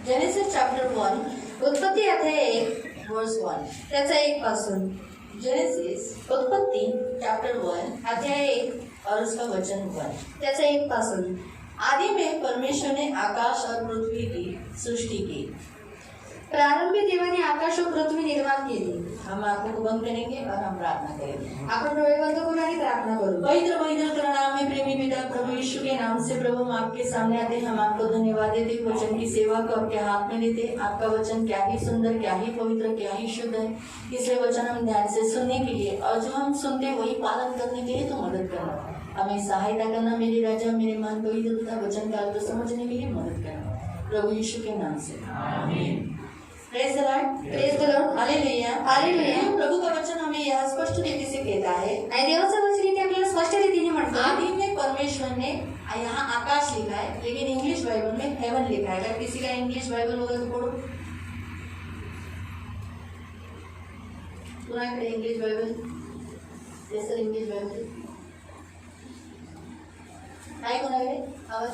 Genesis chapter 1 उत्पत्ती अध्याय 1 वर्स 1. त्याचा 1 पासून. जेनेसिस उत्पत्ती चैप्टर 1 अध्याय 1 और उसका वचन 1. त्याचा 1 पासून. आदि में परमेश्वर ने आकाश और पृथ्वी की सृष्टि की. प्रारंभी देवाने आकाश और पृथ्वी निर्माण केली. हम आंखों को बंद करेंगे और हम प्रार्थना करेंगे. आपण डोळे बंद करू आणि प्रार्थना करू. पवित्र पवित्र तेरा नाम है प्रेमी पिता प्रभु यीशु के नाम से प्रभु हम आपके सामने आते हैं. हम आपको धन्यवाद देते, वचन की सेवा को आपके हाथ में लेते. आपका वचन क्या ही सुंदर, क्या ही पवित्र, क्या ही शुद्ध है. इसलिए वचन हम ध्यान से सुनने के लिए और जो हम सुनते हैं वही पालन करने के लिए तो मदद करना. हमें सहायता करना मेरे राजा, मेरे मन पवित्र तथा वचन का अर्थ समझने के लिए मदद करना प्रभु यीशु के नाम से. आमीन. Praise the lord. Praise the lord. हालेलुया. हालेलुया. प्रभु का वचन हमें यह स्पष्ट रीति से कहता है. आणि देवाचं वचन इथे आपल्याला स्पष्ट रीतीने म्हणतो. आदि में परमेश्वर ने, यहाँ आकाश लिखा है लेकिन इंग्लिश बाइबल में हेवन लिखा है. अगर किसी का इंग्लिश बाइबल होगा तो पढ़ो. पुन्हा इंग्लिश बाइबल. जैसे इंग्लिश बाइबल काय कोणाकडे आवाज.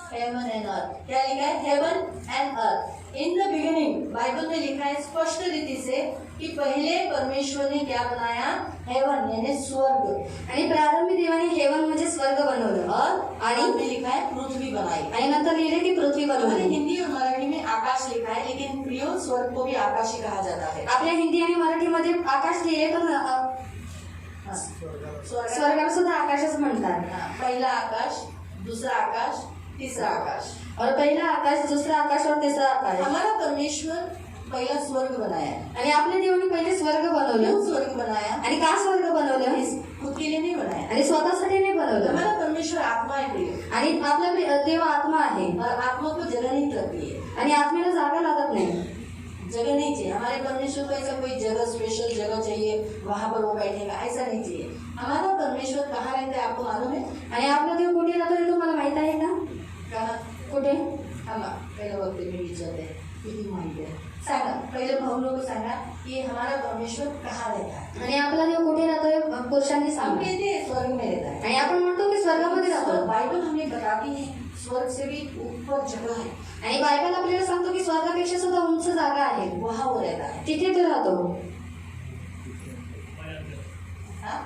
Heaven and earth. क्या लिखा है? Heaven and earth. In the beginning Bible में लिखा है स्पष्ट रीति से कि पहले परमेश्वर ने क्या बनाया? हेवन यानी स्वर्ग. आणि प्रारंभी देवाने हेवन म्हणजे स्वर्ग बनवलं. और आणि में लिखा है पृथ्वी बनाई. आणि नंतर लिहिले की पृथ्वी हमारे बनवली. हिंदी और मराठी में आकाश लिखा है लेकिन प्रियो स्वर्ग को भी आकाश ही कहा जाता है. आपल्या हिंदी आणि मराठीमध्ये आकाश लिहिले पण स्वर्गाला सुद्धा आकाशच म्हणतात. पहिला आकाश, दूसरा आकाश, तीसरा आकाश. और पहिला आकाश, दुसरा आकाश और तिसरा आकाश. हमारा परमेश्वर पहला स्वर्ग बनाया. आणि आपल्या देवाने पहिले स्वर्ग क्यों बनवलं. स्वर्ग बनाया? आणि का स्वर्ग बनवलं? खुद के लिए नहीं बनाया. आणि स्वतःसाठी नाही बनवलं. हमारा परमेश्वर आत्मा है प्रिय. आणि आपला देव आत्मा आहे और आत्मा को जगह नहीं लगती है. आणि आत्मेला जागा लागत नाही. जगह नहीं चाहिए. हमारे परमेश्वर को ऐसा कोई जगह, स्पेशल जगह चाहिए वहां पर वो बैठेगा, ऐसा नहीं चाहिए. हमारा परमेश्वर कहाँ रहता है आपको मालूम है? आणि आपला देव कुठे राहतो हे तुम्हाला माहित आहे का? कहाँ? कुठे? पहिलं वक्त मी विचारते किती माहिती आहे. सांगा पहिले भाऊ लोग सांगा कि हमारा परमेश्वर कहाँ रहता है. आणि आपला देव कुठे राहतोय? पुरुषांनी हम सांगा. कहते हैं स्वर्ग में रहता है. आणि आपण म्हणतो की स्वर्गामध्ये राहतो. बाइबल हमें बताती है स्वर्ग से भी ऊपर जगह है. आणि बायबल आपल्याला सांगतो की स्वर्गापेक्षा सुद्धा उंच जागा आहे, वहाँ वो रहता है. तिथे तो राहतो. हाँ?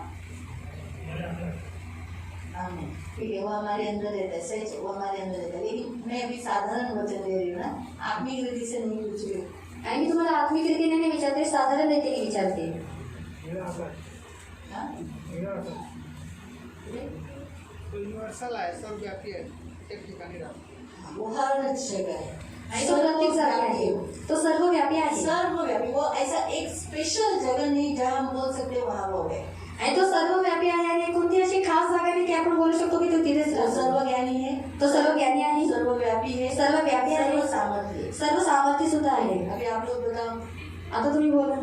आमीन. ठीक है, वो हमारे अंदर रहता है. सही, वो हमारे अंदर रहता है. लेकिन मैं अभी साधारण वचन दे रही हूँ ना, आत्मिक रीति से नहीं पूछ रही हूँ. आणि मी तुम्हाला आत्मिक रीतीने नाही विचारते, साधारण रीतीने विचारते. हाँ? युनिव्हर्सल आहे, सर्वव्यापी आहे, एक ठिकाणी राहतो. वो हर जगह है. आणि तो प्रत्येक जागा आहे, तो सर्वव्यापी आहे. सर्वव्यापी. वो ऐसा एक स्पेशल जगह नहीं जहाँ हम बोल सकते वहाँ वो है. आणि तो सर्वव्यापी आहे आणि कोणती अशी खास जागा नाही की आपण बोलू शकतो की तो तिथेच वो राहतो. सर्वज्ञानी है, तो सर्वज्ञानी आहे, सर्वव्यापी है, सर्वव्यापी आहे, सर्व सामर्थ्य है. सर्व सामर्थ्य सुद्धा आहे. अभी आप लोग बताओ. आता तुम्ही बोला.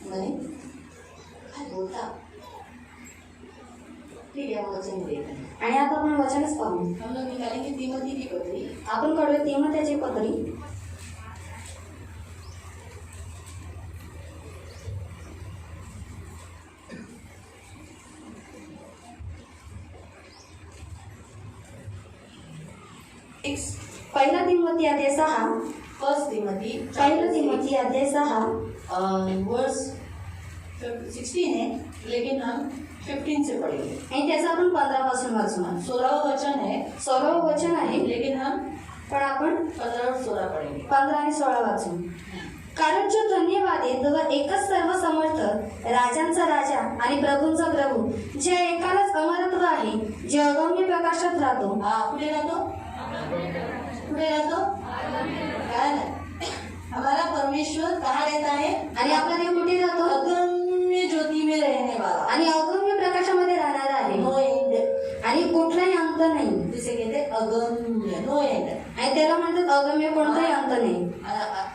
म्हणे काय बोलता. ठीक है, हम वचन देखते हैं. आणि आता आपण वचनच पाहू. हम लोग निकालेंगे तीमोथी की पत्री. आपण कडवे तीमोथेची पत्री पहिला तीमोथी अध्याय 6. फर्स्ट तिमोथी पहिला तीमोथी अध्याय 6 वर्स 16 है लेकिन हम 15 से पढ़ेंगे. आणि त्याचं आपण 15 पासून वाचू. 16वां वचन है 16 वचन आहे, लेकिन हम पण आपण 15 और 16 पढ़ेंगे. 15 आणि 16 वाचू. कारण जो धन्यवादी व एकच सर्व समर्थ, राजांचा राजा आणि प्रभूंचा प्रभू, जे एकालाच अमरत्व आहे, जे अगम्य प्रकाशात राहतो. कुठे राहतो? कुठे राहतो? काय नाही. हमारा परमेश्वर कहाँ रहता है? आणि आपला देव कुठे राहतो? अगम्य ज्योति में रहने वाला. आणि अगम्य प्रकाशामध्ये राहणारा आहे नो एंड. आणि कुठलाही अंत नाही. जिसे कहते हैं अगम्य, नो एंड. आणि त्याला म्हणतात अगम्य, कोणताही अंत नाही.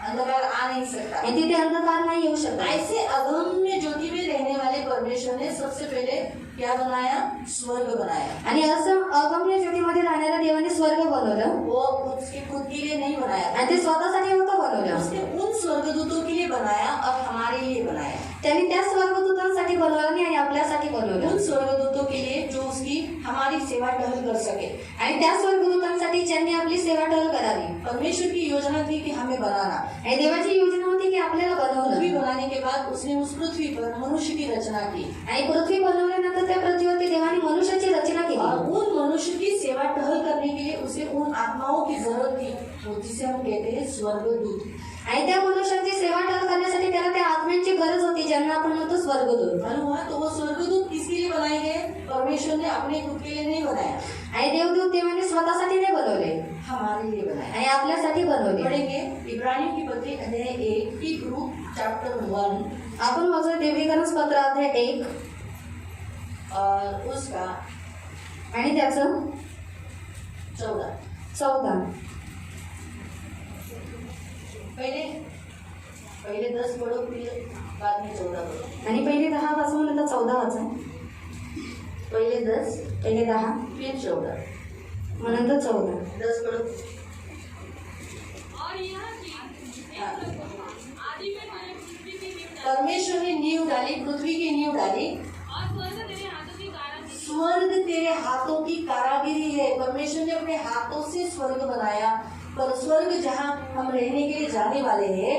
अंधकार आ नहीं सकता. आणि तिथे अंधकार नाही येऊ शकत. ऐसे अगम्य ज्योति में रहने वाले परमेश्वर ने सबसे पहले क्या बनाया? स्वर्ग बनाया. आणि असं अगम्य ज्योतीमध्ये राहणाऱ्या देवाने स्वर्ग बनवलं. वो उसके खुद के लिए नहीं बनाया, आणि ते स्वतःसाठी होतं बनवलं. उसने उन स्वर्गदूतों के लिए बनाया और हमारे लिए बनाया। त्यांनी त्या स्वर्गदूतांसाठी बनवलं नाही आणि आपल्यासाठी बनवलं उन स्वर्गदूतों के लिए जो उसकी हमारी सेवा टहल कर सके। आणि त्या स्वर्गदूतांसाठी ज्यांनी आपली सेवा टहल करावी। परमेश्वर की योजना थी कि हमें बनाना। आणि देवाची योजना होती की आपल्याला पृथ्वी बनवलं बनाने के बाद उसने उस पृथ्वी पर मनुष्य की रचना की आणि पृथ्वी बनवल्यानंतर त्या पृथ्वीवरती देवाने मनुष्याची रचना और केली उन मनुष्य की सेवा टहल करने के लिए उसे उन आत्माओं की जरूरत थी, वो जिसे हम कहते हैं स्वर्गदूत। आणि त्या मनुष्याची सेवा टहल करण्यासाठी त्याला त्या आत्म्यांची गरज होती ज्यांना आपण म्हणतो स्वर्गदूत। मालूम हुआ? तो वो स्वर्गदूत किसके लिए बनाए गए? परमेश्वर ने अपने खुद के लिए नहीं बनाया, आणि देवदूत देवाने स्वतःसाठी नाही बनवले हमारे लिए बनाया। आणि आपल्यासाठी बनवले। पढ़ेंगे इब्रानियों की पत्री अध्याय 1 हिब्रू चैप्टर 1 आपण वाचू देवदूत पत्र अध्याय 1 और उसका आणि त्याचं 14 पहले 10 पढ़ो, फिर बाद में 14 पढ़ो। आणि पहिले 10 वाचून नंतर 14 वाचा। पहले 10 पहिले 10 फिर 14, मग नंतर 14। 10 पढ़ो। और यह चीज हाँ। आदि में मैंने पृथ्वी की नींव डाली परमेश्वर ने नींव डाली, पृथ्वी की नींव डाली। और स्वर्ग तेरे हाथों की कारागिरी स्वर्ग तेरे हाथों की कारागिरी है। परमेश्वर ने अपने हाथों से स्वर्ग बनाया, पर स्वर्ग जहाँ हम रहने के लिए जाने वाले हैं,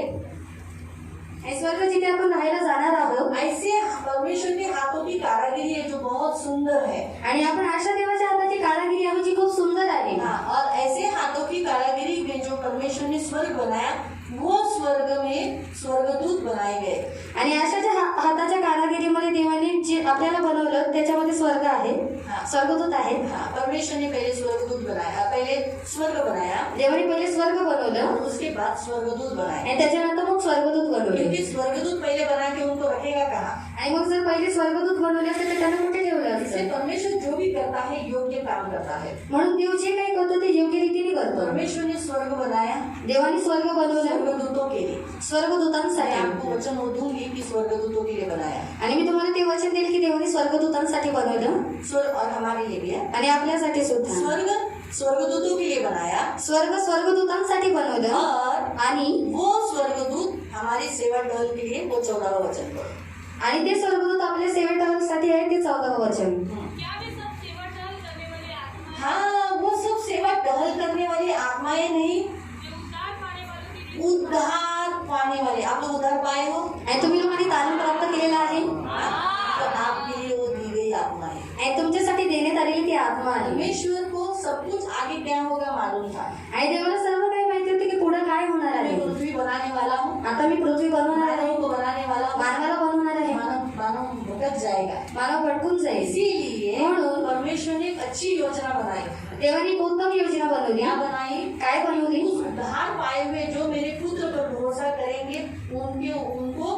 आणि स्वर्ग जिथे आपण राहायला जाणार आहोत ऐसे परमेश्वर के हाथों की कारागिरी है जो बहुत सुंदर है। आणि आपण अशा देवाच्या हाताची कारागिरी आहे जी खूप सुंदर आहे। हाँ, और ऐसे हाथों की कारागिरी में जो परमेश्वर ने स्वर्ग बनाया, वो स्वर्ग में स्वर्गदूत बनाए गए। आणि अशा ज्या हाताच्या कारागिरीमध्ये देवाने जे आपल्याला बनवलं त्याच्यामध्ये स्वर्ग आहे, हाँ। स्वर्गदूत आहेत। हाँ, परमेश्वर ने पहले स्वर्गदूत बनाया, पहले स्वर्ग बनाया देवाने पहिले स्वर्ग बनवलं और उसके बाद स्वर्गदूत बनाया। आणि त्याच्यानंतर मग स्वर्गदूत बनवले। क्योंकि स्वर्गदूत पहले बना के उनको रखेगा कहाँ? आणि मग जर पहिले स्वर्गदूत बनवले असते तर त्यांना कुठे ठेवलं इसलिए असतं? परमेश्वर जो भी करता है योग्य काम करता है। म्हणून देव जे काही करतो ते योग्य रीतीने करतो। परमेश्वर ने स्वर्ग बनाया देवाने स्वर्ग बनवलं स्वर्गदूतों के लिए। मैं स्वर्गदूतांसाठी। आपको वचन दूंगी कि स्वर्गदूतों के लिए बनाया आणि मी तुम्हाला ते वचन देईल की देवाने स्वर्गदूतांसाठी बनवलं स्वर्ग, और हमारे लिए भी है। आणि आपल्यासाठी सुद्धा। स्वर्ग स्वर्गदूतों के लिए बनाया स्वर्ग स्वर्गदूतांसाठी बनवलं और आणि वो स्वर्गदूत हमारी सेवा टहल के लिए, वो 14वां वचन पढ़ो। आणि ते स्वर्गदूत आपल्या सेवेसाठी आहे ते 14वे वचन। क्या वे सब सेवा टहल करने वाले आत्मा हाँ, वो सब सेवा टहल करने वाली आत्माएं नहीं, जो उद्धार पाने वालों के लिए उद्धार पाने वाले। आप लोग उद्धार पाए हो? आणि तुम्ही लोकांनी तारण प्राप्त केलेला आहे तो आपके लिए वो दी गई आत्मा है। आणि तुमच्यासाठी देण्यात आलेली ती आत्मा आहे। परमेश्वर को सब कुछ आगे क्या होगा मालूम था। आणि देवाला सर्व काही माहिती होतं की पुढे काय होणार मैं आहे। पृथ्वी बनाने वाला हूँ, आता मी पृथ्वी बनवणार आहे, मानव को बनाने वाला हूँ। मानवाला बनवणार आहे, मानव भटक जाएगा, मानव भटकून जाईल। इसीलिए म्हणून परमेश्वर ने एक अच्छी योजना बनाई। देवाने एक उत्तम योजना बनवली। क्या बनाई? काय बनवली? उस उद्धार पाए हुए जो मेरे पुत्र पर भरोसा करेंगे, उनको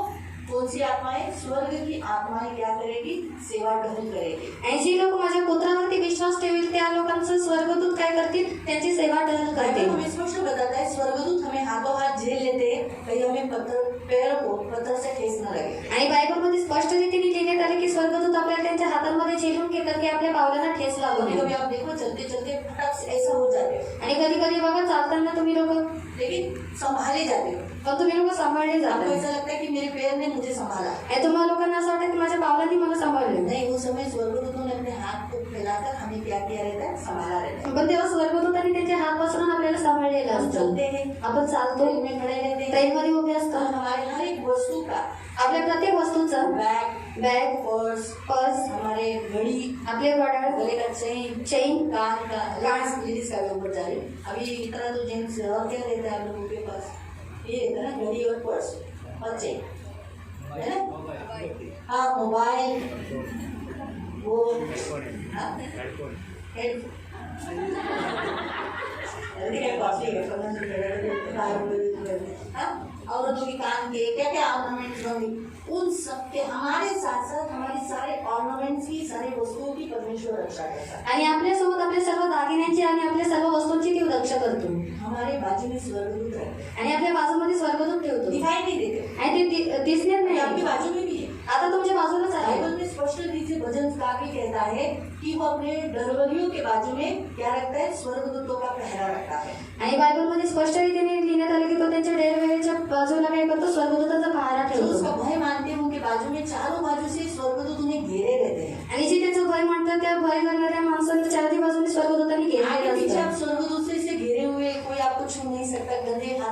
कौन सी आत्माएं? स्वर्ग की आत्माएं क्या करेगी? सेवा टहल करेगी। आणि जी लोक माझ्या पुत्रावरती विश्वास ठेवतील त्या लोकांचं स्वर्गदूत काय करतील? त्यांची सेवा टहल बाइबल करतील। हमें स्पष्ट बताता है स्वर्गदूत हमें हाथों हाथ झेल लेते हैं, कहीं हमें पैर को पत्थर से ठेस न लगे। आणि बायबलमध्ये स्पष्ट रीतीने लिहिण्यात आले की स्वर्गदूत आपल्याला त्यांच्या हातांमध्ये झेलून घेतात की आपल्या पावलांना ठेस लागू कभी नये। कभी आप देखो चलते चलते फटक से ऐसा हो जाते हो, आणि कधी कधी बघा चालताना तुम्ही लोक लेकिन संभाले जाते हो। पण तुम्ही लोक सांभाळले आपको जातात ऐसा लगता है कि मेरे पैर ने मुझे संभाला। आणि तुम्हाला लोकांना असं वाटतं की माझ्या पावलांनी मला सांभाळलं। नहीं, उस समय स्वर्गदूतों ने अपने हाथ को फैलाकर हमें क्या किया रहता है? संभाला रहता है। पण तेव्हा स्वर्गदूतांनी त्यांच्या हात पसरून आपल्याला सांभाळलेलं हम असतं। चलते हैं, आपण चालतो, ट्रेन में खड़े रहते हैं, ट्रेनमध्ये उभे तो असतो, हमारे हर एक वस्तु का आपल्या प्रत्येक वस्तूचं बैग, बॅग, पर्स, हमारे घड़ी, आपले घड्याळ, गले का चेन, कान का, लेडीज का भी ऊपर जा रही है। अभी इतना तो जेंट्स और क्या रहता है आप लोगों के पास? ये रहता है ना, घड़ी और पर्स और चेन, है ना? हाँ, मोबाइल, वो हाँ, हेड औरतों के कान के क्या क्या ऑर्नामेंट्स होंगे, उन सब के हमारे साथ साथ हमारी सारे ऑर्नामेंट्स की, सारी वस्तुओं की परमेश्वर रक्षा करता है। आणि आपल्यासोबत आपल्या सर्व दागिन्यांची आणि आपल्या सर्व वस्तूंची ती रक्षा करतो। हमारे बाजू में स्वर्गदूत है, आणि आपल्या बाजूमध्ये स्वर्गदूत ठेवतो दिखाई नहीं देते, आणि ते दिसण्यात ये आपकी नाही। बाजू में भी है। आता तुमच्या बाजूलाच आहे। बाइबल में स्पष्ट रीति से भजनकार भी कहता है कि वो अपने डरवरियों के बाजू में क्या रखता है? स्वर्गदूतों का पहरा रखता है। आणि बायबलमध्ये स्पष्ट रीतीने लिहिण्यात आलं की तो त्यांच्या डेरवेळेच्या बाजूला काय करतो? स्वर्गदूताचा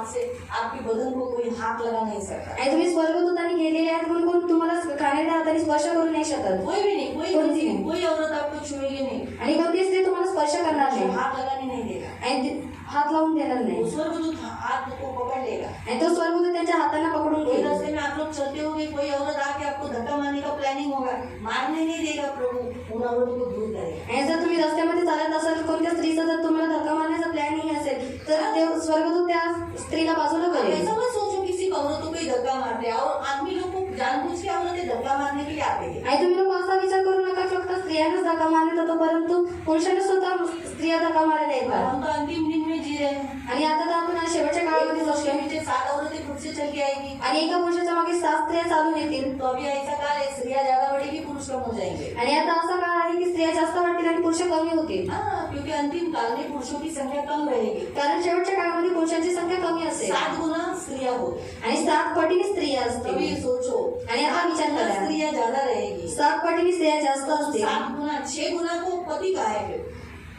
से आपके बदन को कोई हाथ लगा नहीं सकता। आणि तुम्ही स्वर्गदूतांनी गेलेले आहेत म्हणून कोण तुम्हाला घाणेरड्या हाताने स्पर्श करू नाही शकत. कोई भी नहीं, कोई कोणती नहीं, नहीं. कोई औरत आपको छुएगी नहीं, आणि कोणती स्त्री तुम्हाला स्पर्श करणार नाही हाथ लगाने नहीं देगा। आणि हात लावून देणार नाही. वो स्वर्गदूत हाथ को पकड़ लेगा। आणि तो स्वर्गदूत त्यांच्या हातांना पकडून कोई घेईल. रास्ते में आप लोग चलते होंगे, कोई औरत आके आपको धक्का मारने का प्लानिंग होगा, मारने नहीं देगा प्रभु, उन औरत को दूर करेगा। आणि जर तुम्ही रस्त्यामध्ये चालत असाल, कोणत्या स्त्रीचा जर तुम्हाला धक्का मारण्याचा प्लॅनिंग असेल तर ते स्वर्गदूत त्या स्त्रीला बाजूला आप करेल. ऐसा मत सोचो किसी औरतों को ही धक्का मारते हैं, और आदमी लोग को जानबूझ के औरतें धक्का मारने के लिए आते हैं। आणि तुम्ही लोक असा विचार करू नका फक्त स्त्रियांनाच धक्का मारण्यात येतो, परंतु पुरुषांना सुद्धा स्त्रिया धक्का मारायला और येतात. हम तो अंतिम दिन में जी रहे हैं। आणि आता तर आपण आज शेवटच्या काळामध्ये एक बसलोय. पीछे 7 औरतें खुद से चल के आएगी। आणि एका पुरुषाच्या मागे 7 स्त्रिया चालून येतील. तो अभी ऐसा काल है, स्त्रियां ज्यादा बढ़ेगी, पुरुष कम हो जाएंगे। आणि आता असा काळ आहे की स्त्रिया जास्त वाढतील आणि पुरुष कमी होतील. हाँ, क्योंकि अंतिम काल में पुरुषों की संख्या कम रहेगी, कारण शेवटच्या काळामध्ये पुरुषांची संख्या कमी असेल 7 गुना स्त्रियां हो। आणि 7 पटीने स्त्रिया तभी असतील. सोचो, आणि आता विचार गुना करा, स्त्रियां ज्यादा रहेगी, 7 पटीने स्त्रिया जास्त असतील. 7 गुना 6 गुना को पति का है फिर।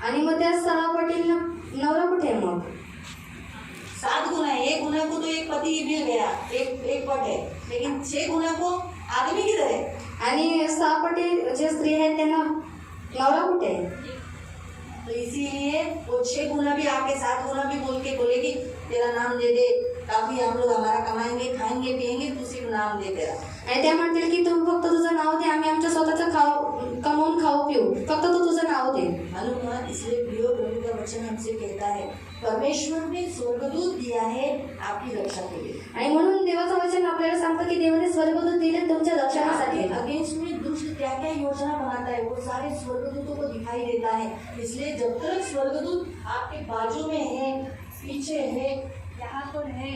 आणि मग त्या 6 पटीने नवरा कुठे आहे मग? 7 गुना है, 1 गुना को तो एक पति मिल गया, एक पट है, लेकिन 6 गुना को आदमी किधर है? आणि 6 पटी जे स्त्री आहेत त्यांना नवरा कुठे आहे? तो इसीलिए वो 6 गुना भी आके 7 गुना भी बोल के बोलेगी तेरा नाम दे दे, काफी हम लोग हमारा कमाएंगे, खाएंगे, पिएंगे, तू सिर्फ नाम दे तेरा। आणि त्या म्हणतील की तू फक्त तुझं नाव दे, आम्ही आमच्या स्वतःचं कमवून खाऊ पिऊ, फक्त तू तुझं नाव दे. मालूम हुआ, इसलिए प्रियो प्रभु का वचन हमसे कहता है परमेश्वर ने स्वर्गदूत दिया है आपकी रक्षा के लिए। आणि म्हणून देवाचं वचन आपल्याला सांगतं की देवाने स्वर्गदूत दिले तुमच्या रक्षणासाठी. अगेंस्ट में दुष्ट क्या क्या योजना बनाता है वो सारे स्वर्गदूतों को दिखाई देता है। इसलिए जब तक स्वर्गदूत आपके बाजू में है, पीछे है, यहाँ पर है,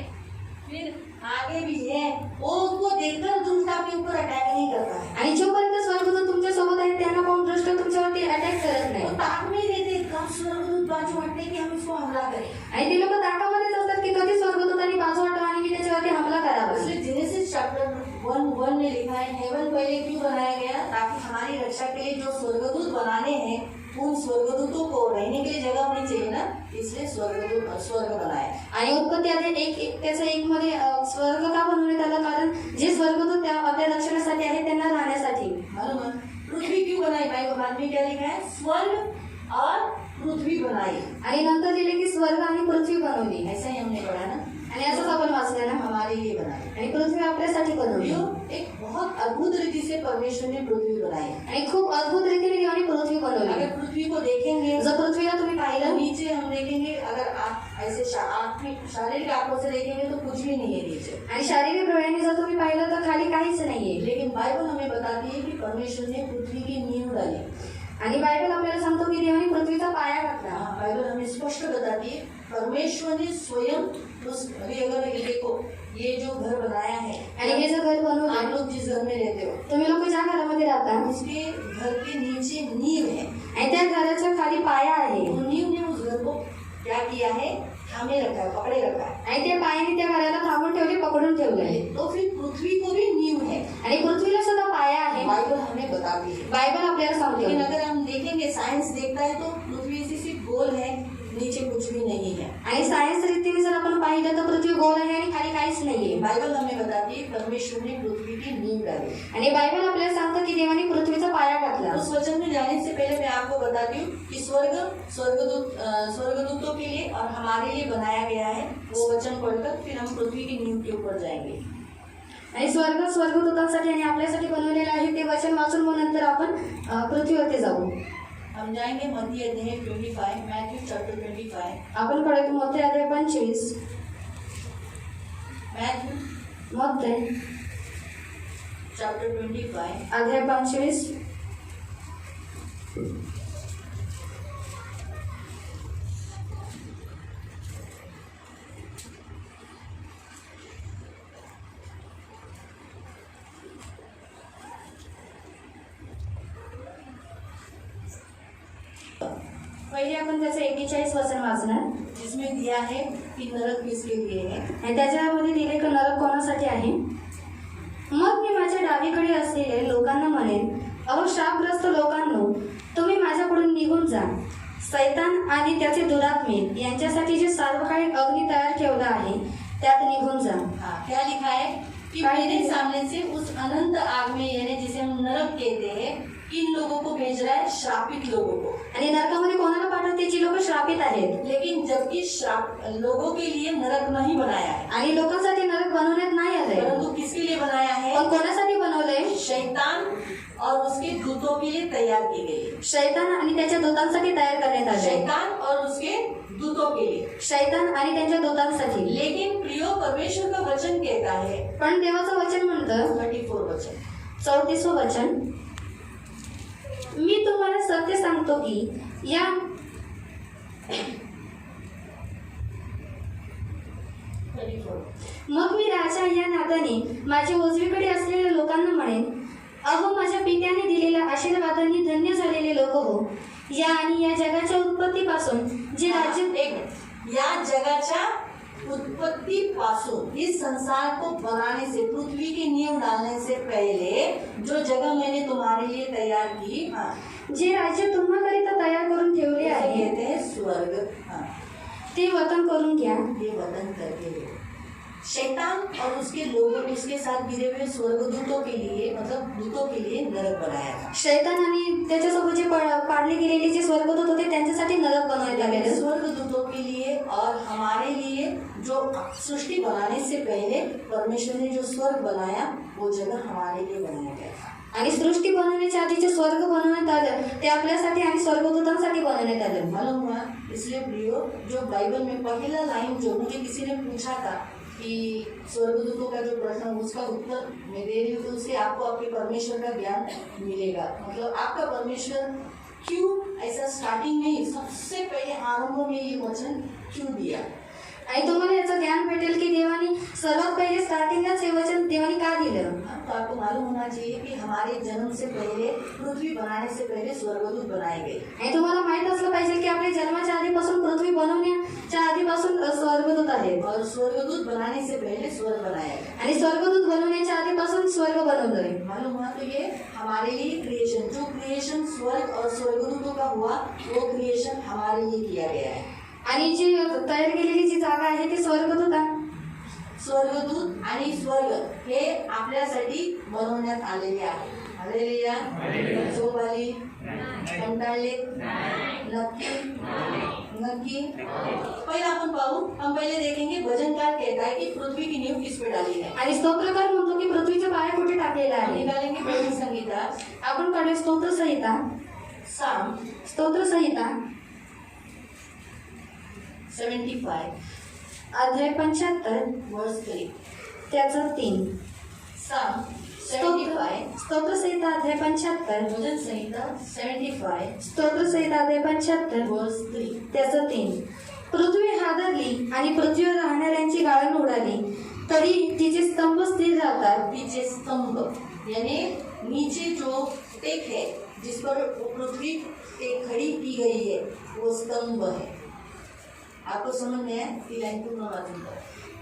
फिर आगे भी है, वो उनको देखकर दुष्ट आपके ऊपर अटैक नहीं करता है। आणि जोपर्यंत स्वर्गदूत तुमच्या सोबत आहेत त्यांना पाहून दृष्ट तुमच्यावरती अटॅक करत वो नाही. ताक में देते कब स्वर्गदूत बाजू हटते कि हम इसको हमला करें। आणि ते लोक ताकामध्येच असतात की कधी स्वर्गदूतांनी बाजू हटवा आणि की त्याच्यावरती हमला करावा. इसलिए जेनेसिस चैप्टर 1:1 में लिखा है हेवन पहले क्यों बनाया गया, ताकि हमारी रक्षा के लिए जो स्वर्गदूत बनाने हैं उन स्वर्गदूतों को रहने के लिए जगह होनी चाहिए ना, इसलिए स्वर्ग बनाया। आणि उत्पत्ती अध्याय 1 मध्ये स्वर्ग का बनवण्यात आला, कारण जे स्वर्गदूत आपल्या रक्षणासाठी आहेत त्यांना राहण्यासाठी. मालूम है पृथ्वी क्यों बनाई, बाइबल में क्या लिखा है, स्वर्ग और पृथ्वी बनाई। आणि नंतर लिहिले की स्वर्ग आणि पृथ्वी बनवली. ऐसा ही हमने पढ़ा ना, आणि असंच आपण वाचलं ना, हमारे लिए बनाई। आणि पृथ्वी आपल्यासाठी बनवली. जो एक बहुत अद्भुत रीति से परमेश्वर ने पृथ्वी बनाई। आणि खूप अद्भुत रीतीने देवाने पृथ्वी बनवली. अगर पृथ्वी को देखेंगे, जर पृथ्वीला तुम्ही पाहिलं, नीचे हम देखेंगे, अगर आप ऐसे शारीरिक आंखों से देखेंगे तो कुछ भी नहीं है नीचे, आणि शारीरिक डोळ्यांनी जर तुम्ही पाहिलं तर खाली काहीच नाहीये. लेकिन बाइबल हमें बताती है कि परमेश्वर ने पृथ्वी की नींव डाली। आणि बायबल आपल्याला सांगतो की देवाने पृथ्वीचा पाया घातला. हाँ, बाइबल हमें स्पष्ट बताती है परमेश्वर ने स्वयं अभी अगर ये देखो ये जो घर बनाया है, आणि हे जे घर आप बनवलं, लोग जिस घर में रहते हो तुम्ही लोक ज्या घरामध्ये राहता उसके घर के नीचे नींव है, आणि त्या घराच्या खाली पाया आहे. तो नींव ने उस घर को क्या किया है, थामे रखा है, पकड़े रखा है। आणि त्या पायाने त्या घराला थांबून ठेवले, पकडून ठेवले. तो फिर पृथ्वी को भी नींव है, आणि पृथ्वीला सुद्धा पाया आहे. बाइबल हमें बताती है। बायबल आपल्याला लेकिन सांगतो. अगर हम देखेंगे, साइंस देखता है तो पृथ्वी ऐसी सिर्फ गोल है, नीचे कुछ भी नहीं है। आणि सायन्स रीतीने जर आपण पाहिलं तर पृथ्वी गोल आहे आणि खाली काहीच नाहीये. बाइबल हमें बताती है परमेश्वर ने पृथ्वी की नींव डाली। आणि बायबल आपल्याला सांगतं की देवाने पृथ्वीचा पाया घातला. उस वचन में जाने से पहले मैं आपको बताती हूँ कि स्वर्गदूतों के लिए और हमारे लिए बनाया गया है। वो वचन पढ़कर फिर हम पृथ्वी की नींव के ऊपर जाएंगे। आणि स्वर्गदूतांसाठी आणि आपल्यासाठी बनवलेलं आहे ते वचन वाचून मग नंतर आपण पृथ्वीवरती जाऊ. हम जाएंगे मत्ती अध्याय 25, मैथ्यू चैप्टर 25। आपण पढू मत्ती अध्याय 25, मैथ्यू मत्ती चैप्टर 25 अध्याय 25. पहिले आपण त्याचं 41 वचन वाचणार. जिसमें दिया है कि नरक किसके लिए है। आणि त्याच्यामध्ये दिले की नरक कोणासाठी आहे. मग मी माझ्या डावीकडे असलेले लोकांना म्हणेन, अहो शापग्रस्त लोकांनो, तुम्ही माझ्याकडून निघून जा. सैतान आणि त्याचे दुरात्मे यांच्यासाठी जे सार्वकालिक अग्नी तयार ठेवला आहे त्यात निघून जा. हाँ, क्या लिखा है कि क्या मेरे लिखा है? सामने से उस अनंत आग में, यानी जिसे हम नरक कहते हैं, किन लोगों को भेज रहा है? श्रापित लोगों को. आणि नरकामध्ये कोणाला पाठवते? जी लोक श्रापित आहेत. लेकिन जबकि श्राप लोगों के लिए नरक नहीं बनाया है, आणि लोकांसाठी नरक बनवण्यात नाही आलंय. परंतु किसके लिए बनाया है? पण कोणासाठी बनवलंय? शैतान और उसके दूतों के लिए तैयार की गई है. शैतान आणि त्याच्या दूतांसाठी तयार करण्यात आलंय. शैतान और उसके दूतों के लिए. शैतान आणि त्यांच्या दूतांसाठी. लेकिन प्रियो परमेश्वर का वचन कहता है, पण देवाचं वचन म्हणतं, 34 वचन, 34 वचन, मी तुम्हाला सत्य सांगतो की या 34. मग मी राजा या नादाने माझ्या उजवीकडे असलेल्या लोकांना म्हणेन, अहो माझ्या पित्याने दिलेल्या आशीर्वादांनी धन्य झालेले लोक हो. या आणि या जगाच्या उत्पत्तीपासून जे राज्य एक या जगाच्या उत्पत्ति पासून, इस संसार को बनाने से, पृथ्वी की नींव डालने से पहले जो जगह मैंने तुम्हारे लिए तैयार की, हाँ, जे राज्य तुम्हाकरिता तयार करून ठेवले इसे आहे कहते हैं स्वर्ग. हाँ, ते वतन करून घ्या. ये वतन करके लो. शैतान और उसके लोगों, उसके साथ गिरे हुए स्वर्गदूतों के लिए, मतलब दूतों के लिए नरक बनाया था. शैतान आणि त्याच्यासोबत जे पाडले गेलेले जे स्वर्गदूत होते त्यांच्यासाठी नरक बनवण्यात आलेलं. स्वर्गदूतों के लिए और हमारे लिए, जो सृष्टि बनाने से पहले परमेश्वर ने जो स्वर्ग बनाया, वो जगह हमारे लिए बनाया गया था. आणि सृष्टी बनवण्याच्या आधी जे स्वर्ग बनवण्यात आलं ते आपल्यासाठी आणि स्वर्गदूतांसाठी बनवण्यात आलं. मालूम हुआ. इसलिए प्रियो, जो बाइबल में पहला लाइन जो मुझे किसी ने पूछा था कि स्वर्गदूतों का जो प्रश्न, उसका उत्तर मैं दे रही हूँ, तो उससे आपको आपके परमेश्वर का ज्ञान मिलेगा. मतलब आपका परमेश्वर क्यों ऐसा स्टार्टिंग में ही, सबसे पहले आरंभ में ये वचन क्यों दिया. आणि तुम्हाला याचं ज्ञान भेटेल की देवाने सर्वात पहिले स्टार्टिंगलाच हे वचन देवाने का दिलं. तो आपको मालूम होना चाहिए कि हमारे जन्म से पहले, पृथ्वी बनाने से पहले स्वर्गदूत बनाए गए. आणि तुम्हाला माहित असलं पाहिजे की आपल्या जन्माच्या आधीपासून, पृथ्वी बनवण्याच्या आधीपासून स्वर्गदूत आहेत. और स्वर्गदूत बनाने से पहले स्वर्ग बनाया गया. आणि स्वर्गदूत बनवण्याच्या आधीपासून स्वर्ग बनवलंय. मालूम हुआ. तो ये हमारे लिए क्रिएशन, जो क्रिएशन स्वर्ग और स्वर्गदूतों का हुआ, वो क्रिएशन हमारे लिए किया गया है. आणि जी तयार केलेली जी जागा आहे ती स्वर्गदूत आहे. स्वर्गदूत आणि स्वर्ग हे आपल्यासाठी बनवण्यात आलेले आहे. हालेलुया. झोपाली, कंटाळले, नक्की नक्की. पहले आपण पाहू. हम पहले देखेंगे भजनकार कहता है कि पृथ्वी की नींव किस पे डाली है. आणि स्तोत्रकार म्हणतो की पृथ्वीचा पाया कुठे टाकलेला हम आहे. निकालेंगे भजन संगीता, आपण काढूया स्तोत्र संहिता. साम स्तोत्र संहिता 75 अध्याय 75 वर्स 3. त्याचं 3. साम 75, स्तोत्र संहिता अध्याय 75. भजन संहिता 75 स्तोत्र संहिता अध्याय 75 वर्स 3. त्याचं 3. पृथ्वी हादरली आणि पृथ्वीवर राहणाऱ्यांची गाळण उडाली, तरी तिचे स्तंभ स्थिर राहतात. नीचे स्तंभ, यानी नीचे जो टेक है, जिस पर पृथ्वी टेक खड़ी की गई है, वो स्तंभ है. आपको समझ में है? ती लाइन पूर्ण वाचून द्या.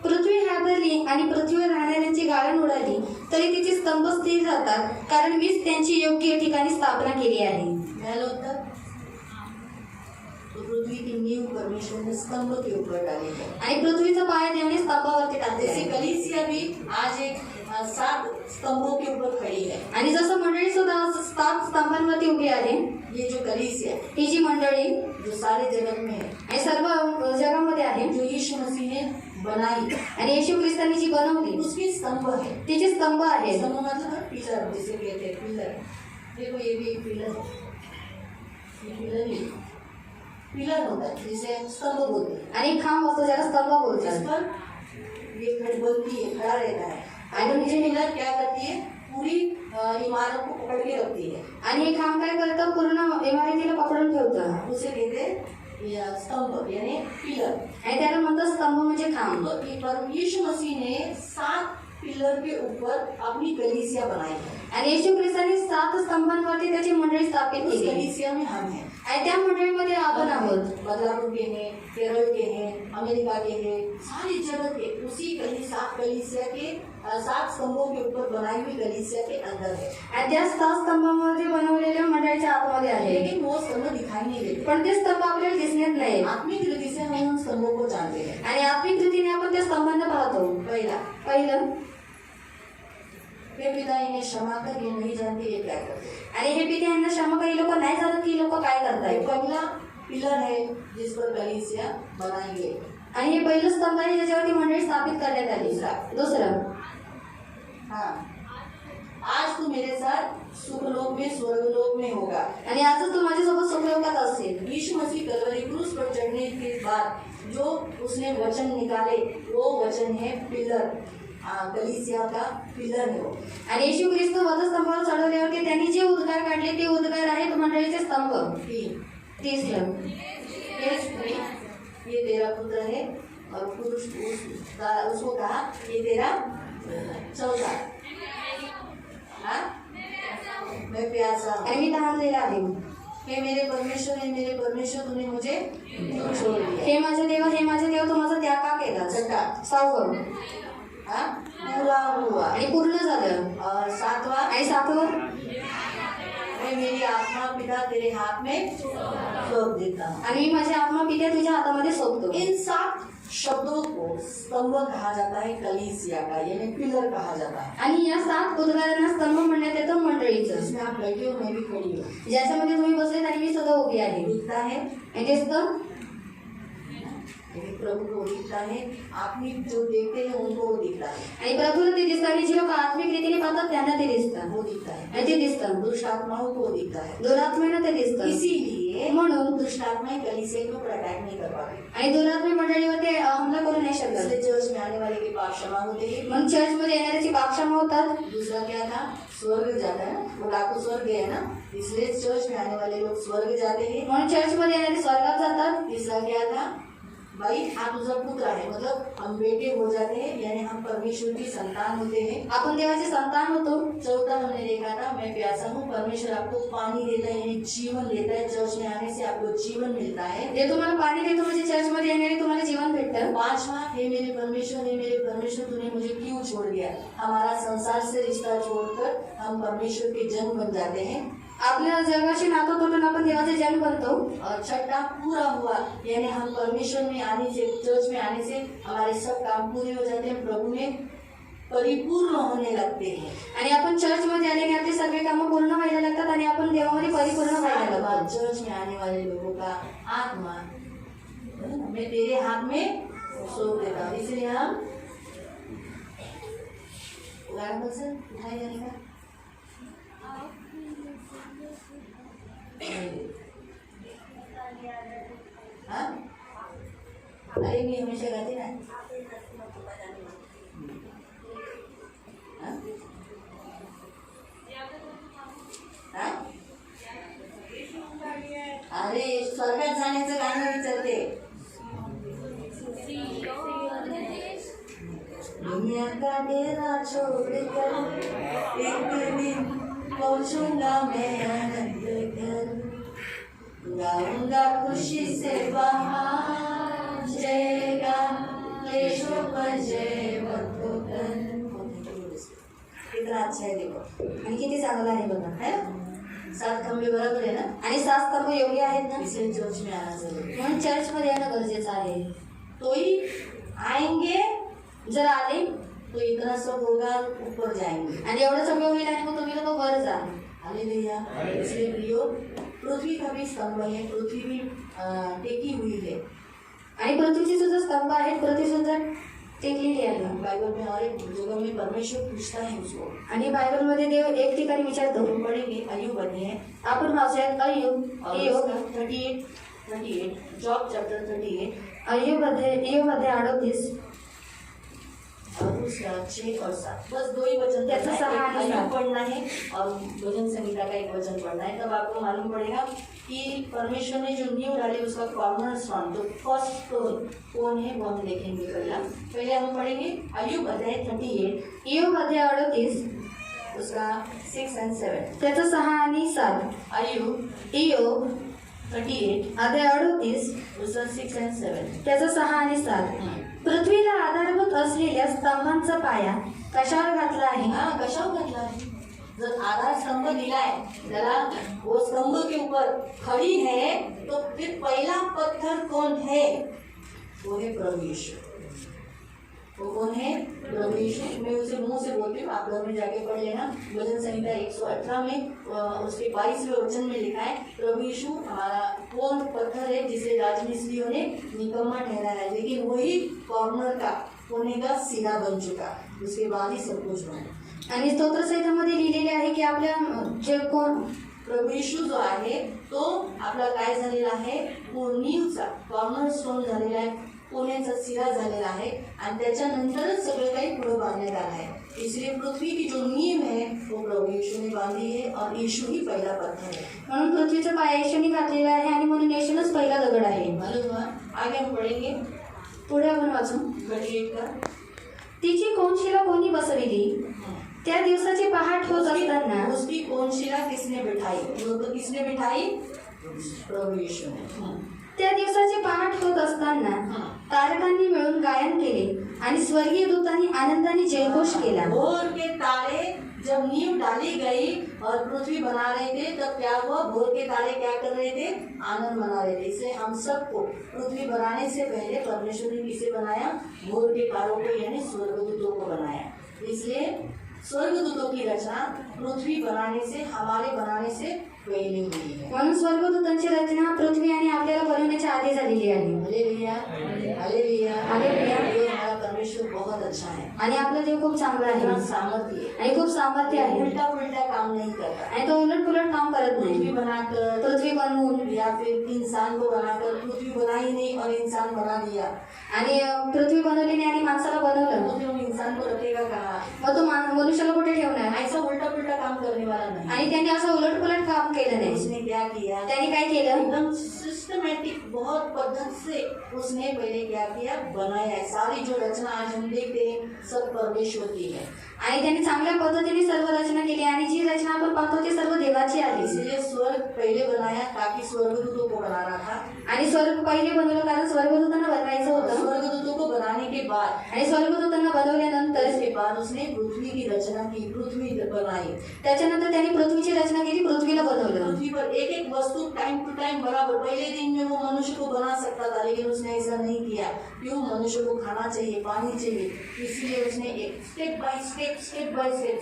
पृथ्वी हादरली आणि पृथ्वीवर राहणाऱ्यांची गाळण उडाली, तरी तिचे स्तंभ स्थिर राहतात, कारण मीच त्यांची योग्य ठिकाणी स्थापना केली आहे. मिळालं उत्तर? तो पृथ्वी की नींव परमेश्वर ने स्तंभ के ऊपर डाली है. आणि पृथ्वीचा पाया देवाने स्तंभावरती टाकले जैसे आहे. कलीसिया भी आज एक 7 स्तंभों के ऊपर खड़ी है. आणि जसं मंडळी सुद्धा 7 स्तंभांवरती उभी आहे. ये जो कलीसिया, ही जी मंडळी जो सारे जगत में है, आणि सर्व जगामध्ये आहे, जो यीशु मसीह ने बनाई, आणि येशू ख्रिस्तांनी जी बनवली, उसकी स्तंभ है. तिचे स्तंभ आहेत. स्तंभ मतलब पिलर, जिसे कहते हैं पिलर. देखो ये भी एक पिलर है. ये पिलर ही पिलर होता है, जिसे स्तंभ बोलते हैं. आणि खांब असतो ज्याला स्तंभ जिस बोलतात. पर ये खड़ी बनती है, खड़ा रहता है. आणि और ये जे पिलर क्या करती है? पूरी इमारत को पकड़ के रखती है. आणि हे खांब काय करतं? पूर्ण इमारतीला पकडून ठेवतं. उसे कहते हैं या स्तंभ, यानी पिलर. आणि त्याला म्हणतात स्तंभ म्हणजे खांब. तो पर यीशु मसीह ने 7 पिलर के ऊपर अपनी कलीसिया बनाई है. आणि येशू ख्रिस्तांनी 7 स्तंभांवरती त्याची मंडळी स्थापित उस केली. कलीसिया में हम हैं. आणि त्या मंडळीमध्ये आपण आहोत. बदलापुर के हैं, केरल के हैं, अमेरिका के हैं, सारी जगत के उसी 7 कलीसिया के 7 स्तंभों के ऊपर बनाई हुई कलीसिया के अंदर है, आणि त्या 7 स्तंभामध्ये बनवलेल्या मंडळीच्या आतमध्ये आहे. लेकिन वो स्तंभ दिखाई नहीं देते. पण ते स्तंभ आपल्याला दिसण्यात नाही. आत्मिक रीति से हम उन स्तंभों को जानते हैं. आणि आत्मिक रीतीने आपण त्या स्तंभांना पाहतो. पहिलं वे पिता इन्हें क्षमा कर, ये नहीं जानते ये क्या करते हैं. आणि हे पिते यांना क्षमा काही लोक नाही जाणत की लोक काय ये करतायत. पहला पिलर है जिस पर कलीसिया बनाई गई. आणि हे पहिलं स्तंभ आहे ज्याच्यावरती मंडळी स्थापित करण्यात आली. दुसरं, हाँ, आज तू मेरे साथ सुखलोक में स्वर्गलोक में होगा. आणि आजच तू माझ्यासोबत सुखलोकात असेल. यीशु मसीह कलवरी क्रूस पर चढ़ने के बाद जो उसने वचन निकाले वो वचन है पिलर. कलीसिया का पिलर है वो. आणि येशू ख्रिस्त वधस्तंभावर चढवल्यावरती त्यांनी जे उद्गार काढले ते उद्गार आहेत मंडळीचे स्तंभ. 3. ये तेरा पुत्र है. और पुरुष उसको कहा ये तेरा चौथा. हाँ? मैं प्यासा हूँ. आणि मी तहानलेला आहे. हे मेरे परमेश्वर तूने मुझे क्यों छोड़ दिया. हे माझे देव तू माझा त्याग का केला. 6. हाँ? पूरा हुआ. आणि पूर्ण झालं. और 7वां, आणि 7. मैं मेरी आत्मा पिता तेरे हाथ में सौंप देता हूँ. आणि मी माझी आत्मा पित्या तुझ्या हातामध्ये सोपतो. इन 7 शब्दों को स्तंभ कहा जाता है कलीसिया का, यानी पिलर कहा जाता है. आणि या 7 उद्गारांना स्तंभ म्हणण्यात येतं मंडळीचं. जिसमें आप बैठे हो, मैं भी खड़ी हूँ. ज्याच्यामध्ये तुम्ही बसलेत आणि मी सुद्धा उभी आहे. दिखता है, आणि ते स्तंभ लेकिन प्रभु को दिखता है. आत्मिक जो देखते हैं उनको वो दिखता है. आणि प्रभूला ते दिसतं आणि जी लोक आत्मिक रीतीने पाहतात त्यांना ते दिसतं. वो दिखता है. आणि ते दिसतं. दुष्ट आत्माओं को दिखता है. दुरात्म्यांना ते दिसतं. इसीलिए म्हणून दुष्ट आत्माएं कलीसिया के ऊपर अटैक नहीं कर पाती. आणि दुरात्मे मंडळीवर ते हमला करू नाही शकत. इसलिए चर्च में आने वाले के पाप क्षमा होते हैं. मग चर्चमध्ये येणाऱ्याची पापक्षमा होतात. दूसरा क्या था, स्वर्ग जाता है ना, वो डाकू स्वर्ग गए ना, इसलिए चर्च में आने वाले लोग स्वर्ग जाते हैं. म्हणून चर्चमध्ये येणारे स्वर्गात जातात. तीसरा क्या था, भाई हा तुझा पुत्र है, मतलब हम बेटे हो जाते हैं, यानी हम परमेश्वर की संतान होते हैं. आपण देवाचे संतान होतो. चौथा हमने देखा था, मैं प्यासा हूँ, परमेश्वर आपको पानी देता है, यानी जीवन देता है. चर्च में आने से आपको जीवन मिलता है. ते तुम्हाला पाणी देतो म्हणजे चर्चमध्ये येणारे तुम्हाला जीवन भेटतं. 5वां, हे मेरे परमेश्वर तूने मुझे क्यों छोड़ दिया. हमारा संसार से रिश्ता छोड़कर हम परमेश्वर के जन बन जाते हैं. आपल्या जगाशी नातं तोडून आपण देवाचे जन बनतो. और 6वां, पूरा हुआ, यानी हम परमेश्वर में आने से, चर्च में आने से हमारे सब काम पूरे हो जाते हैं, प्रभु में परिपूर्ण होने लगते हैं. आणि आपण चर्चमध्ये आले की आपली सगळे कामं पूर्ण व्हायला लागतात आणि आपण देवामध्ये परिपूर्ण व्हायला लागतो. चर्च में आने वाले लोगों का आत्मा मैं तेरे हाथ में सौंप देता हूँ. इसलिए हम उदाहरण से उठाए जाने का हाँ? अरे मैं हमेशा गाती ना. हाँ? हाँ? अरे स्वर्गात जाण्याचं गाणं विचारते. दुनिया का डेरा छोड़कर एक दिन पहुंचूंगा मैं आनंद घर. गाऊंगा खुशी से बाहर, जयगा क्लेशों पर जय बंधुकर. कितना अच्छा है देखो. आणि किती चांगलं आहे बघा. है 7 खंबे बरोबर है ना. आणि 7 स्तंभ योग्य आहेत ना. इसलिए चर्च में आना जरूरी. म्हणून चर्चमध्ये येणं गरजेचं आहे. तो ही आएंगे जर आले तो इतना सब होगा, ऊपर जाएंगे. आणि एवढं सगळं होईल आणि मग तुम्ही लोक वर जा. हालेलुया. इसलिए प्रियो, पृथ्वी का भी स्तंभ है, पृथ्वी भी टेकी हुई है. आणि पृथ्वीचे सुद्धा स्तंभ आहेत. पृथ्वी सुद्धा टेकलेली आहे. बाइबल में और एक जगह में परमेश्वर पूछता है उसको. आणि बायबलमध्ये देव एक ठिकाणी विचारतो. हम पढ़ेंगे अय्यूब अध्याय आपण वाचूयात अय्यूब और उसका 38 जॉब चैप्टर 38 अय्यूब अध्याय 38 और उसका 6 और 7. बस 2 ही वचन त्याचा पढ़ना है. 6 आणि एक 7. अय्यूब पढ़ना है और भजन संहिता का एक वचन पढ़ना है. तब आपको मालूम पड़ेगा कि परमेश्वर ने जो नींव डाली उसका कॉर्नर स्टोन, तो फर्स्ट स्टोन कौन है वो हम देखेंगे. पहले हम पढ़ेंगे अय्यूब अध्याय 38 अय्यूब अध्याय 38 उसका 6 and 7. त्याचा 6 आणि 7. अय्यूब अय्यूब 38 अध्याय 38 उसका 6 and 7. त्याचा 6 आणि 7. पृथ्वीला आधारभूत असलेल्या स्तंभांचा पाया कशावर घातला आहे? हाँ, कशावर घातला है? जब आधार स्तंभ दिलाय त्याला, वो स्तंभ के ऊपर खड़ी है, तो फिर पहला पत्थर कौन है? वो है प्रभु यीशु। वो कौन है? प्रभु यीशु। मैं उसे मुंह से बोलती हूँ, आप घर में जाके पढ़ लेना। भजन संहिता 118 में उसके 22वें वचन में लिखा है, प्रभु यीशु हमारा कौन पत्थर है जिसे राजमिस्त्रियों ने निकम्मा ठहराया है, लेकिन वही कॉर्नर का कोने का सिरा बन चुका, उसके बाद ही सब कुछ बना। आणि स्तोत्रसहितामध्ये लिहिलेले आहे की आपल्या जे कोण प्रभू येशू जो आहे तो आपला काय झालेला आहे, नीवचा कॉर्नर स्टोन झालेला आहे, कोण्याचा सिरा झालेला आहे आणि त्याच्यानंतरच सगळं काही पुढे बांधण्यात आलं आहे। इसलिए पृथ्वी की जो नींव है वो प्रभु यीशु ने बांधी है और यीशु ही पहला पत्थर है। म्हणून पृथ्वीचा पाया येशूने घातलेला आहे आणि म्हणून येशूनच पहिला दगड आहे। मालूम हुआ? आगे हम पढ़ेंगे पुढे आपण वाचू। 28 का। तिची कोनशिला कोणी बसविली? त्या दिवसाची पहाट होत असताना उसकी कोनशिला किसने बिठाई? वो तो किसने बिठाई? प्रभु यीशु ने। त्या दिवसाची पहाट होत असताना तारकांनी मिळून गायन केले आणि स्वर्गीय दूतांनी आनंदाने जयघोष केला। भोर के तारे जब नींव डाली गई और पृथ्वी बना रहे थे, तब क्या हुआ? भोर के तारे क्या कर रहे थे? आनंद मना रहे थे। इसलिए हम सबको पृथ्वी बनाने से पहले परमेश्वर ने किसे बनाया? भोर के तारों को यानी स्वर्गदूतों को बनाया। इसलिए स्वर्गदूतों की रचना पृथ्वी बनाने से, हमारे बनाने से पहले हुई है। म्हणून स्वर्गदूतांची रचना पृथ्वी आणि आपल्याला बनवण्याच्या आधी झालेली आहे। Hallelujah, hallelujah, hallelujah. ये हमारा परमेश्वर बहुत अच्छा है आणि आपला देव खूप चांगला आहे इतना सामर्थ्य है, आणि खूप सामर्थ्य आहे उल्टा पुल्टा काम नहीं करता। आणि तो उलट पुलट काम करत पृथ्वी नाही। बनाकर पृथ्वी बनवून या फिर इंसान को बनाकर, पृथ्वी बनाई नहीं और इंसान बना दिया, आणि पृथ्वी बनवली नाही आणि माणसाला बनवलं, तो फिर इंसान को रखेगा कहाँ? मग तो मनुष्याला कुठे ठेवणार? ऐसा उल्टा पुल्टा काम करने वाला नहीं। आणि त्यांनी असं उलट पुलट काम केलं नाही। उसने क्या किया? त्यांनी काय केलं? एकदम सिस्टमैटिक, बहुत पद्धति से उसने पहले क्या किया? बनाया है। सारी जो रचना आज हम देखते हैं सब परमेश्वर की है। आणि त्यांनी चांगल्या पद्धतीने सर्व रचना केली आणि जी रचना आपण पाहतो ती सर्व देवाची आहे। इसलिए स्वर्ग पहले बनाया ताकि स्वर्गदूतों को बनाना था, आणि स्वर्ग पहिले बनवलं कारण स्वर्गदूतांना बनवायचं होतं, स्वर्गदूतों को बनाने के बाद आणि स्वर्गदूतांना बनवल्यानंतर इसके बाद उसने पृथ्वी की रचना की, पृथ्वी बनाई। त्याच्यानंतर त्यांनी पृथ्वीची रचना केली, पृथ्वीला बनवलं। पृथ्वी पर एक एक वस्तु टाइम टू टाइम बराबर, पहले दिन में वो मनुष्य को बना सकता था लेकिन उसने ऐसा नहीं किया। क्यों? मनुष्य को खाना चाहिए, पानी चाहिए, इसलिए उसने एक स्टेप बाय स्टेप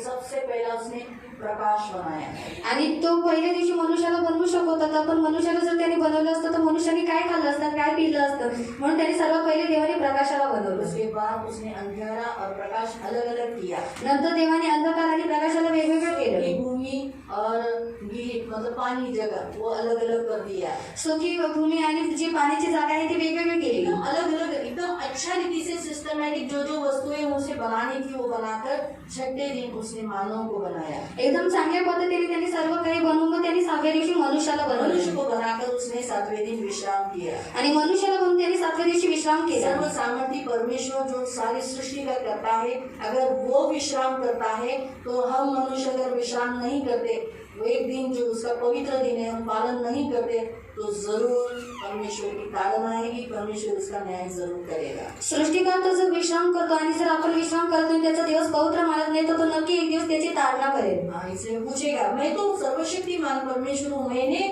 सबसे पहला उसने प्रकाश बनाया। आणि तो पहिल्या दिवशी मनुष्याला बनवू शकत होता, पण मनुष्याला जर त्याने बनवलं असतं तर मनुष्याने काय खाल्लं असतं, काय पिलं असतं, म्हणून त्याने सर्वात पहिले देवाने प्रकाशाला बनवलं। उसके बाद उसने अंधेरा और प्रकाश अलग अलग किया। नंतर देवाने अंधकार आणि प्रकाशाला वेगवेगळं ये केलं। भूमि और गीत मतलब पानी जगह वो अलग अलग कर दिया, सुखी भूमी आणि जी पाण्याची जागा आहे ती वेगवेगळी केली। एकदम अलग अलग, एकदम अच्छा रीति से सिस्टमैटिक जो जो वस्तुएं उसे बनानी थी वो बनाकर छठे दिन उसने मानव को बनाया। एकदम चांगल्या पद्धतीने त्यांनी सर्व काही बनवून मग त्यांनी 7व्या दिवशी मनुष्याला मनुष्य बनवलं को बनाकर उसने 7वें दिन विश्राम किया। आणि मनुष्याला बनवून त्यांनी 7व्या दिवशी विश्राम केला। सर्व सामर्थ्य परमेश्वर जो सारी सृष्टि का करता है, अगर वो विश्राम करता है तो हम मनुष्य अगर विश्राम नहीं करते, वो एक दिन जो उसका पवित्र दिन है हम पालन नहीं करते, तो जरूर परमेश्वर की ताड़ना आएगी, परमेश्वर उसका न्याय जरूर करेगा। सृष्टिकर्ता जर विश्राम करतो आणि जर आपण विश्राम करत नाही, त्याचा दिवस पवित्र मानत नाही, तर तो नक्की एक दिवस त्याची ताडना करेल। हाँ, इसलिए पूछेगा, मैं तो सर्वशक्तिमान परमेश्वर हूँ, मैंने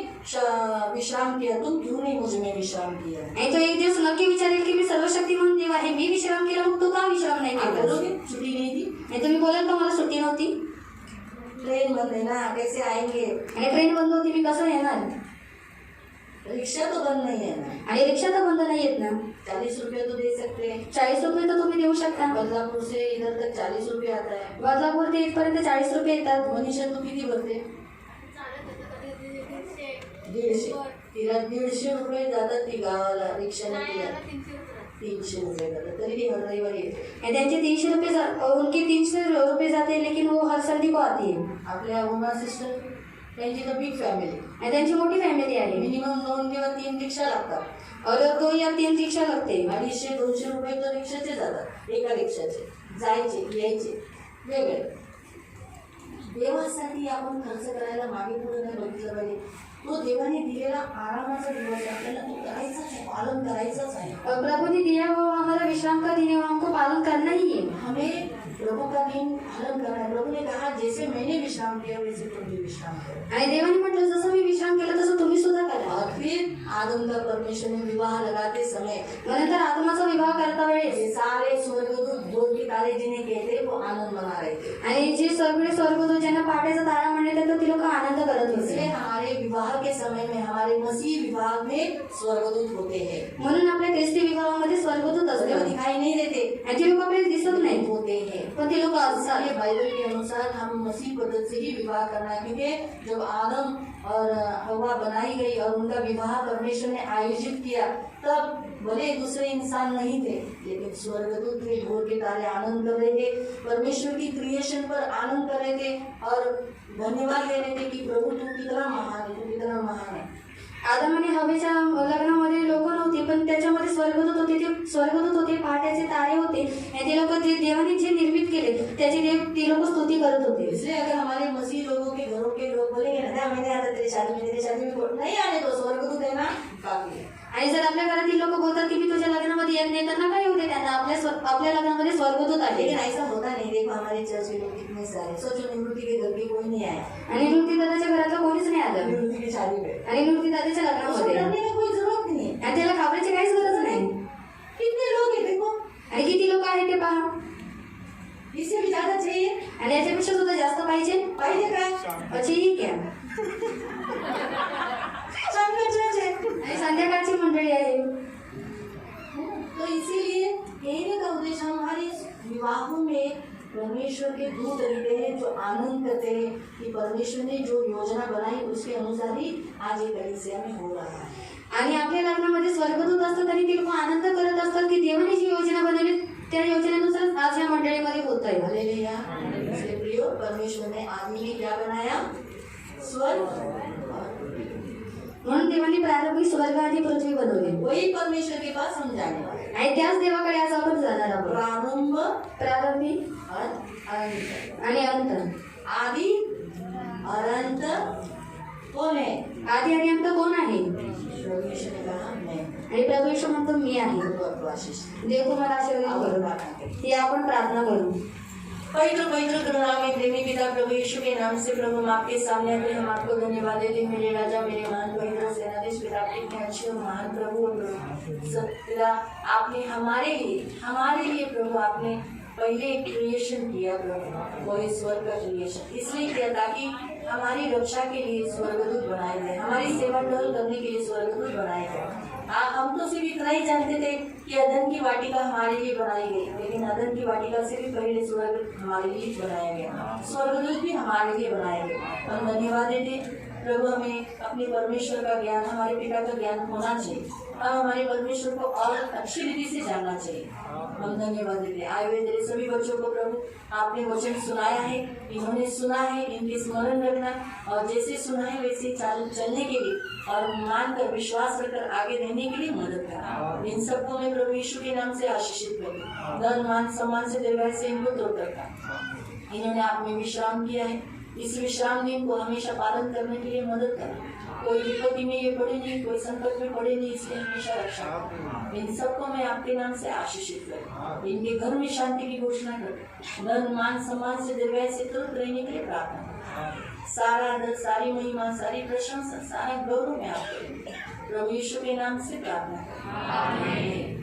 विश्राम किया, तुम क्यों नहीं मुझ में विश्राम किया? आणि तो एक दिवस नक्की विचारेल की मी सर्वशक्तिमान देव आहे, मी विश्राम केला, मग तू का विश्राम नाही आप केला? बोलोगे छुट्टी नहीं थी, आणि तुम्ही बोलाल का मला सुट्टी नव्हती ट्रेन बंद है ना, कैसे आएंगे? आणि ट्रेन बंद होती, मी कसं येणार? रिक्शा तो बंद नहीं है ना, आणि रिक्षा तर बंद नाही येत ना। 40 रुपये तो दे सकते हैं। 40 रुपये तर तुम्ही देऊ शकता। बदलापुर से इधर तक 40 रुपये आता है। बदलापूर ते इथपर्यंत 40 रुपये येतात। मनीषा तू किती भरते? 150। तिला 150 रुपये जातात ती गावाला रिक्षाने, तिला 300 रुपये जातात, तरी ती हर रविवारी येते। आणि त्यांचे 300 रुपये उनके 300 रुपये जाते, लेकिन वो हर सर्दी को आती है। आपल्या उमा सिस्टर त्यांची तर बिग फॅमिली, आणि त्यांची मोठी फॅमिली आहे, मिनिमम 2 किंवा 3 रिक्षा लागतात और 2 या 3 रिक्षा लागते। 250-200 रुपये तर रिक्षाचे जातात, एका रिक्षाचे जायचे यायचे वेगळे। देवासाठी आपण खर्च करायला मागे पुढे नाही बघितलं पाहिजे. तो देवाने दिलेला आरामाचा दिवस आहे, आपल्याला तो करायचाच आहे, पालन करायचंच है. प्रभु ने दिया वो हमारा विश्राम का दिन है, वो हमको पालन करना ही है. हमें प्रभु का दिन पालन करना है. प्रभु ने कहा जैसे मैंने विश्राम किया वैसे तुम भी विश्राम करो. आणि देवाने म्हटलं जसं मी विश्राम केला तसं तुम्ही सुद्धा करा. और फिर आदम का परमेश्वर ने विवाह लगाते समय नंतर आत्माचा विवाह करता वेळेस ये सारे स्वर्गदूत बोल के तारे जिन्हें कहते वो आनंद मना रहे थे. आणि जे सगळे स्वर्गदूत ज्यांना पहाटेचा तारा म्हणले तर ती लोक आनंद करत इसलिए होते. हमारे विवाह के समय में हमारे मसीह विवाह में स्वर्गदूत होते हैं. म्हणून आपल्या ख्रिस्ती विवाहामध्ये स्वर्गदूत वो असतात दिखाई नहीं देते, आणि ते लोक आपल्याला दिसत नाही होते हैं. पण ते लोक असतात. सारे बाइबल के अनुसार हम मसीह पद्धति से ही विवाह करना है, क्योंकि जब आदम और हवा बनाई गई और उनका विवाह परमेश्वर ने आयोजित किया तब भले दूसरे इंसान नहीं थे लेकिन स्वर्गदूत थे, भोर के तारे आनंद कर रहे थे, परमेश्वर की क्रिएशन पर आनंद कर रहे थे और धन्यवाद दे रहे थे कि प्रभु तू कितना महान है, तू कितना महान है. आदम आणि हवेच्या लग्नामध्ये लोक नव्हती पण त्याच्यामध्ये स्वर्गदूत होते. ते स्वर्गदूत होते, पहाटेचे तारे होते आणि ते लोक ते देवाने जे निर्मित केले त्याची ते लोक स्तुती करत होते. इसलिए अगर हमारे मसीह लोगों के घरों के लोग बोलेंगे ना मैंने आता तेरी शादी में नहीं आने तो स्वर्गदूत है ना काफी है. आणि जर आपल्या घरातील लोक बोलतात की मी तुझ्या लग्नामध्ये येत नाही तर नका येऊ दे त्यांना, आपल्या लग्नामध्ये स्वर्गदूत आले. लेकिन ऐसा होता नहीं. देखो हमारे चर्च के लोग कितने सारे सोचो निवृत्ति के घर के कोई नहीं आया, आणि नृत्य दादाच्या घरातलं कोणीच नाही आलं निवृत्ति की शादी में आणि नृत्य दादाच्या लग्नामध्ये करने की कोई जरूरत नहीं है. आणि त्याला घाबरायची काहीच गरज नाही. कितने लोग हैं देखो, आणि किती लोक आहेत ते पहा. इससे भी ज्यादा चाहिए आणि याच्यापेक्षा सुद्धा जास्त पाहिजे काय ठीक आहे. चांगलं चर्च है. आणि संध्याकाळची मंडळी आहे. तो इसीलिए कहने का उद्देश्य हमारे विवाहों में परमेश्वर के दूत रहते हैं जो आनंद करते हैं कि परमेश्वर ने जो योजना बनाई उसके अनुसार ही आज ये कलीसिया में हो रहा है. आणि आपल्या लग्नामध्ये स्वर्गदूत असतात आणि ते लोक आनंद करत असतात की देवाने जी योजना बनवली त्या योजनेनुसार आज या मंडळीमध्ये होत आहे. हालेलुया. इसलिए प्रियो परमेश्वर ने आदमी ने क्या बनाया? स्वर्ग. म्हणून देवाने प्रारंभिक स्वर्ग आणि पृथ्वी बनवली वही परमेश्वर के पास हम जाने वाले हैं. आणि त्याच देवाकडे आज आपण जाणार आहोत. प्रारंभ प्रारंभिक और अंत. आणि अंत. आदि और अंत कौन है? आधी आणि अंत कोण आहे? परमेश्वर ने कहा मैं. आणि प्रभू येशू म्हणतो मी आहे. प्रभु आपको आशीष दे. देव तुम्हाला आशीर्वाद और करू. प्रार्थना करें. ही आपण प्रार्थना करू. पवित्र पवित्र करुणामय प्रेमी पिता प्रभु यीशु के नाम से प्रभु हम आपके सामने आते हैं. हम आपको धन्यवाद देते हैं मेरे राजा मेरे महान पवित्र सेनाधीश पिता आपके अच्छे और महान प्रभु और पिता आपने हमारे लिए प्रभु आपने पहले क्रिएशन किया प्रभु, वो ईश्वर का क्रिएशन इसलिए किया ताकि हमारी रक्षा के लिए स्वर्गदूत बनाए गए, हमारी सेवा टहल करने के लिए स्वर्गदूत बनाए गए. हम तो सिर्फ इतना ही जानते थे कि अदन की वाटिका हमारे लिए बनाई गई, लेकिन अदन की वाटिका से भी पहले स्वर्ग हमारे लिए बनाया गया, स्वर्गदूत भी हमारे लिए बनाए गए. हम धन्यवाद देते प्रभु. हमें अपने परमेश्वर का ज्ञान, हमारे पिता का ज्ञान होना चाहिए. हम हमारे परमेश्वर को और अच्छी रीति से जानना चाहिए. हम धन्यवाद देते हैं. आए हुए तेरे सभी बच्चों को प्रभु आपने वचन सुनाया है, इन्होंने सुना है, इनके स्मरण रखना और जैसे सुना है वैसे चलने के लिए और मानकर विश्वास रखकर आगे रहने के लिए मदद करना. इन सबको मैं प्रभु यीशु के नाम से आशीषित करूँ. धन मान सम्मान से दीर्घायु से इनको तोड़ रखा. इन्होंने आप में विश्राम किया है, इस विश्राम दिन को हमेशा पालन करने के लिए मदद करना. कोई विपत्ति में ये पड़े नहीं, कोई संकट में पड़े नहीं, इसलिए हमेशा रक्षा करो. इन सबको मैं आपके नाम से आशीषित करूँ. इनके घर में शांति की घोषणा करूँ. धन मान सम्मान से दीर्घायु से तुरंत रहने के लिए प्रार्थना करूँ. सारा आदर, सारी महिमा, सारी प्रशंसा, सारा गौरव मैं आपको प्रभु यीशु के नाम से प्रार्थना करूँ. आमीन.